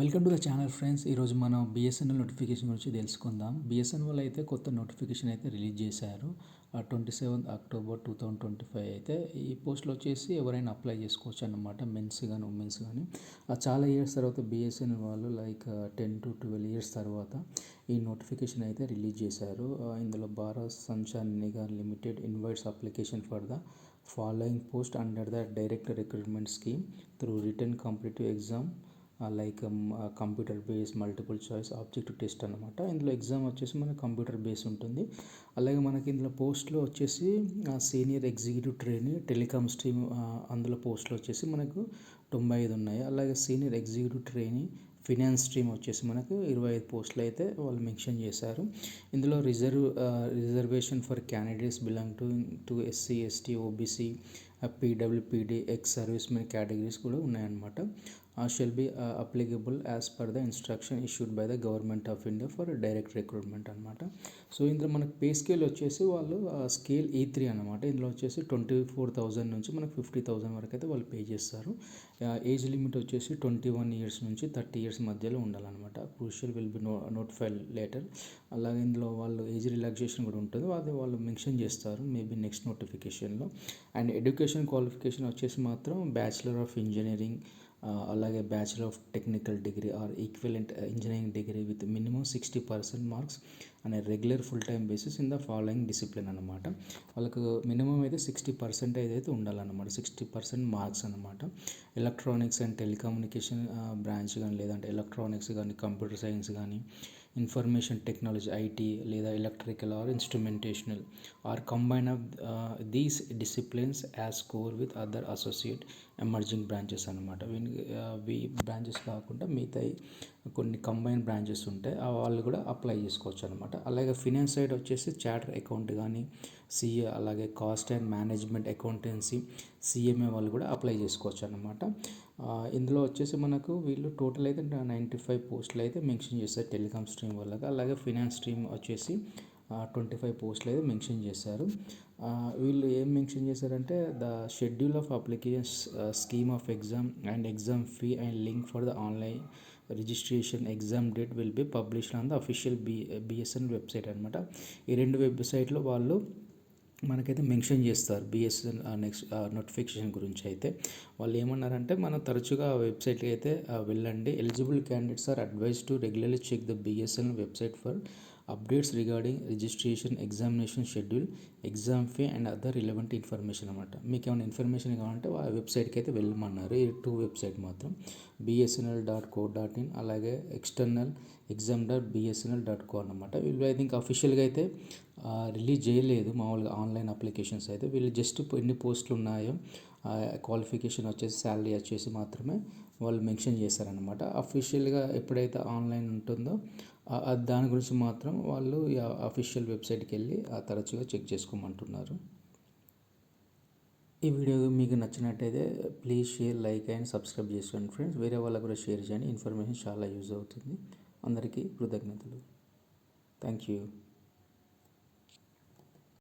Welcome to the channel friends. ఈరోజు మనం BSNL notification గురించి తెలుసుకుందాం. బిఎస్ఎన్ఎల్ అయితే కొత్త నోటిఫికేషన్ అయితే రిలీజ్ చేశారు 27 అక్టోబర్ 2025 అయితే ఈ పోస్ట్లో వచ్చేసి ఎవరైనా అప్లై చేసుకోవచ్చు అన్నమాట, మెన్స్ కానీ ఉమెన్స్ కానీ. చాలా ఇయర్స్ తర్వాత బిఎస్ఎన్ఎల్ వాళ్ళు లైక్ 10 to 12 ఇయర్స్ తర్వాత ఈ నోటిఫికేషన్ అయితే రిలీజ్ చేశారు. ఇందులో Bharat Sanchar Nigam limited invites application for the following post under the direct recruitment scheme through return competitive exam like computer base multiple choice objective test అనమాట. ఇందులో ఎగ్జామ్ వచ్చేసి మనకి కంప్యూటర్ బేస్ ఉంటుంది. అలాగే మనకి ఇందులో పోస్ట్లో వచ్చేసి senior executive trainee telecom stream, అందులో పోస్టులు వచ్చేసి మనకు 95 ఉన్నాయి. అలాగే senior executive trainee finance stream వచ్చేసి మనకు 25 పోస్టులు అయితే వాళ్ళు మెన్షన్ చేశారు. ఇందులో reservation for candidates belong to SC ST OBC పీడబ్ల్యూపీడీ ఎక్స్ సర్వీస్ మెన్ కేటగిరీస్ కూడా ఉన్నాయన్నమాట. Shall be applicable as per the instruction issued by the government of India for direct recruitment అనమాట. సో ఇందులో మనకు పే స్కేల్ వచ్చేసి వాళ్ళు scale E3 అనమాట. ఇందులో వచ్చేసి 24,000 నుంచి మనకు 50,000 వరకు అయితే వాళ్ళు పే చేస్తారు. ఏజ్ లిమిట్ వచ్చేసి 21 ఇయర్స్ నుంచి 30 ఇయర్స్ మధ్యలో ఉండాలన్నమాట. Crucial will be notified later. అలాగే ఇందులో వాళ్ళు ఏజ్ రిలాక్సేషన్ కూడా ఉంటుంది, అది వాళ్ళు మెన్షన్ చేస్తారు మేబీ నెక్స్ట్ నోటిఫికేషన్లో. అండ్ ఎడ్యుకేషన్ క్వాలిఫికేషన్ వచ్చేసి మాత్రం బ్యాచిలర్ ఆఫ్ ఇంజనీరింగ్, అలాగే bachelor of technical degree or equivalent engineering degree with minimum 60% marks అనే regular full time basis in the following discipline అనమాట. వాళ్ళకు మినిమం అయితే 60% అయితే ఉండాలన్నమాట, 60% మార్క్స్ అనమాట. ఎలక్ట్రానిక్స్ అండ్ టెలికమ్యూనికేషన్ బ్రాంచ్ కానీ, లేదంటే ఎలక్ట్రానిక్స్ కానీ, కంప్యూటర్ సైన్స్ కానీ, ఇన్ఫర్మేషన్ టెక్నాలజీ ఐటీ, లేదా electrical or instrumentational or combine of these disciplines as score with other associate emerging branches అనమాట. ఈ బ్రాంచెస్ కాకుండా మిగతా కొన్ని కంబైన్ బ్రాంచెస్ ఉంటాయి, వాళ్ళు కూడా అప్లై చేసుకోవచ్చు అనమాట. అలాగే ఫినాన్స్ సైడ్ వచ్చేసి చార్టర్ అకౌంట్ కానీ, సిఏ, అలాగే cost and management accountancy, CMA వాళ్ళు కూడా అప్లై చేసుకోవచ్చు అనమాట. ఇందులో వచ్చేసి మనకు వీళ్ళు టోటల్ అయితే 95 పోస్టులు అయితే మెన్షన్ చేస్తారు టెలికామ్ స్ట్రీమ్ వాళ్ళకి. అలాగే ఫినాన్స్ స్ట్రీమ్ వచ్చేసి 25 పోస్టులు అయితే మెన్షన్ చేశారు. వీళ్ళు ఏం మెన్షన్ చేశారంటే the schedule of applications, scheme of exam and exam fee and link for the online registration exam date will be published on the official BSNL website అనమాట. ఈ రెండు వెబ్సైట్లో వాళ్ళు మనకైతే మెన్షన్ చేస్తారు బిఎస్ఎన్ఎల్ నెక్స్ట్ నోటిఫికేషన్ గురించి. అయితే వాళ్ళు ఏమన్నారంటే మనం తరచుగా వెబ్సైట్కి అయితే వెళ్ళండి. Eligible candidates are advise to regularly check the BSNL website for updates regarding registration, examination schedule, exam fee and other relevant information అనమాట. మీకు ఏమైనా ఇన్ఫర్మేషన్ కావాలంటే ఆ వెబ్సైట్కి అయితే వెళ్ళమన్నారు. ఈ 2 వెబ్సైట్ మాత్రం bsnl.co.in, అలాగే ఎక్స్టర్నల్ exam.bsnl.co అనమాట. వీళ్ళు ఐ థింక్ అఫీషియల్గా అయితే రిలీజ్ చేయలేదు మామూలుగా ఆన్లైన్ అప్లికేషన్స్ అయితే. వీళ్ళు జస్ట్ ఎన్ని పోస్టులు ఉన్నాయో, క్వాలిఫికేషన్ వచ్చేసి, శాలరీ వచ్చేసి మాత్రమే వాళ్ళు మెన్షన్ చేశారనమాట. అఫీషియల్గా ఎప్పుడైతే ఆన్లైన్ ఉంటుందో దాని గురించి మాత్రం వాళ్ళు అఫీషియల్ వెబ్సైట్కి వెళ్ళి తరచుగా చెక్ చేసుకోమంటున్నారు. ఈ వీడియో మీకు నచ్చినట్టయితే please share, like and subscribe చేసుకోండి ఫ్రెండ్స్. వేరే వాళ్ళకు కూడా షేర్ చేయండి, ఇన్ఫర్మేషన్ చాలా యూజ్ అవుతుంది. అందరికీ కృతజ్ఞతలు. Thank you.